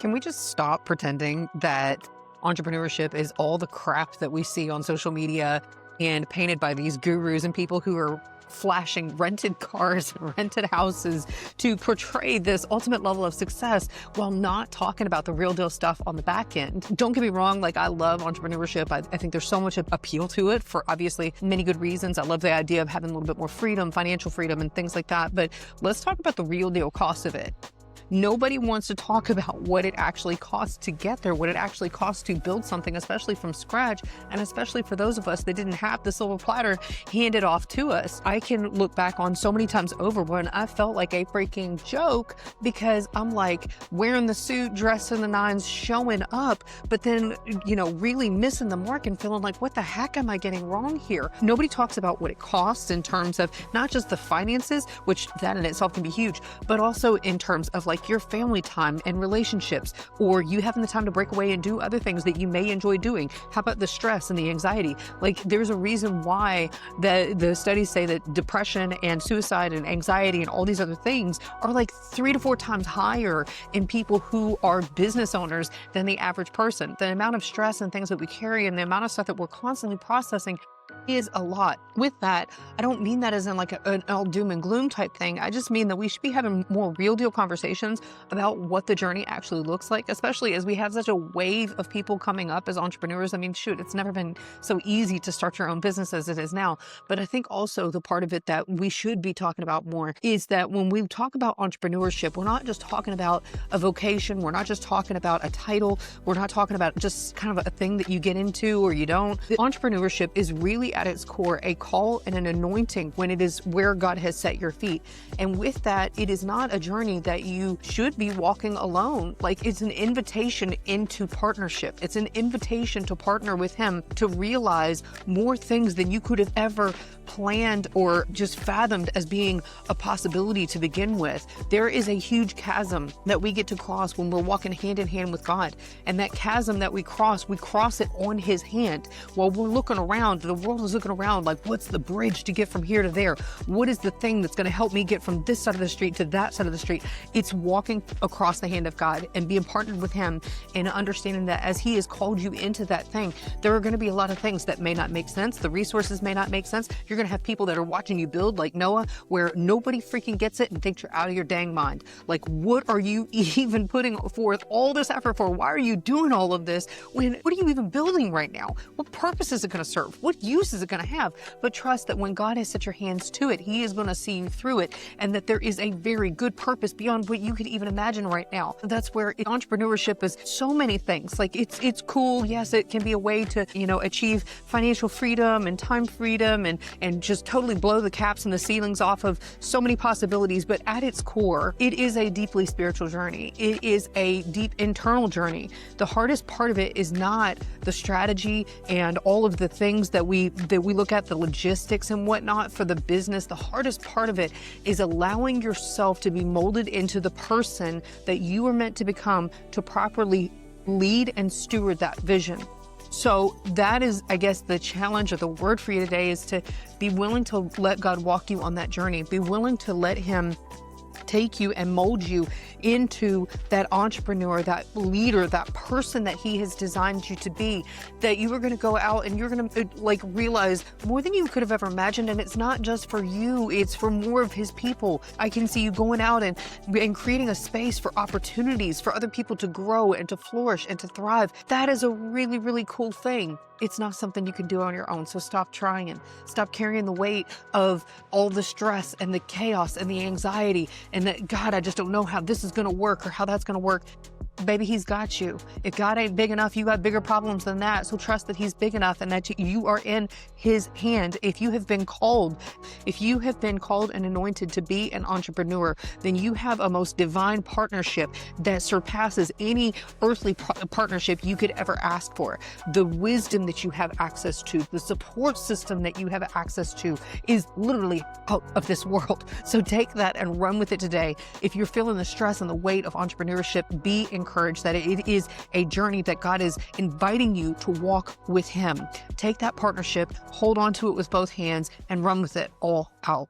Can we just stop pretending that entrepreneurship is all the crap that we see on social media and painted by these gurus and people who are flashing rented cars and rented houses to portray this ultimate level of success while not talking about the real deal stuff on the back end? Don't get me wrong, like I love entrepreneurship. I think there's so much appeal to it for obviously many good reasons. I love the idea of having a little bit more freedom, financial freedom and things like that. But let's talk about the real deal cost of it. Nobody wants to talk about what it actually costs to get there, what it actually costs to build something, especially from scratch, and especially for those of us that didn't have the silver platter handed off to us. I can look back on so many times over when I felt like a freaking joke because I'm like wearing the suit, dressing the nines, showing up, but then, really missing the mark and feeling like, what the heck am I getting wrong here? Nobody talks about what it costs in terms of not just the finances, which that in itself can be huge, but also in terms of like your family time and relationships, or you having the time to break away and do other things that you may enjoy doing. How about the stress and the anxiety? Like there's a reason why the studies say that depression and suicide and anxiety and all these other things are like 3 to 4 times higher in people who are business owners than the average person. The amount of stress and things that we carry and the amount of stuff that we're constantly processing is a lot. With that, I don't mean that as in like an all doom and gloom type thing. I just mean that we should be having more real deal conversations about what the journey actually looks like, especially as we have such a wave of people coming up as entrepreneurs. I mean, shoot, it's never been so easy to start your own business as it is now. But I think also the part of it that we should be talking about more is that when we talk about entrepreneurship, we're not just talking about a vocation. We're not just talking about a title. We're not talking about just kind of a thing that you get into or you don't. Entrepreneurship is really at its core a call and an anointing when it is where God has set your feet. And with that, it is not a journey that you should be walking alone. Like it's an invitation into partnership. It's an invitation to partner with Him to realize more things than you could have ever planned or just fathomed as being a possibility to begin with. There is a huge chasm that we get to cross when we're walking hand in hand with God. And that chasm that we cross it on His hand. While we're looking around, the world is looking around like, what's the bridge to get from here to there? What is the thing that's going to help me get from this side of the street to that side of the street? It's walking across the hand of God and being partnered with Him and understanding that as He has called you into that thing, there are going to be a lot of things that may not make sense. The resources may not make sense. You're going to have people that are watching you build like Noah, where nobody freaking gets it and thinks you're out of your dang mind. Like, what are you even putting forth all this effort for? Why are you doing all of this? What are you even building right now? What purpose is it going to serve? What use is it going to have? But trust that when God has set your hands to it, He is going to see you through it, and that there is a very good purpose beyond what you could even imagine right now. That's where entrepreneurship is so many things. Like it's cool. Yes, it can be a way to, achieve financial freedom and time freedom and just totally blow the caps and the ceilings off of so many possibilities. But at its core, it is a deeply spiritual journey. It is a deep internal journey. The hardest part of it is not the strategy and all of the things that we look at, the logistics and whatnot for the business. The hardest part of it is allowing yourself to be molded into the person that you are meant to become to properly lead and steward that vision. So that is, I guess, the challenge or the word for you today is to be willing to let God walk you on that journey. Be willing to let Him take you and mold you into that entrepreneur, that leader, that person that He has designed you to be, that you are going to go out and you're going to realize more than you could have ever imagined. And it's not just for you, it's for more of His people. I can see you going out and creating a space for opportunities for other people to grow and to flourish and to thrive. That is a really, really cool thing. It's not something you can do on your own. So stop trying. Stop carrying the weight of all the stress and the chaos and the anxiety and that, God, I just don't know how this is going to work or how that's going to work. Baby, He's got you. If God ain't big enough, you got bigger problems than that. So trust that He's big enough and that you are in His hand. If you have been called and anointed to be an entrepreneur, then you have a most divine partnership that surpasses any earthly partnership you could ever ask for. The wisdom that you have access to, the support system that you have access to is literally out of this world. So take that and run with it today. If you're feeling the stress and the weight of entrepreneurship, be encouraged that it is a journey that God is inviting you to walk with Him. Take that partnership, hold on to it with both hands, and run with it all out.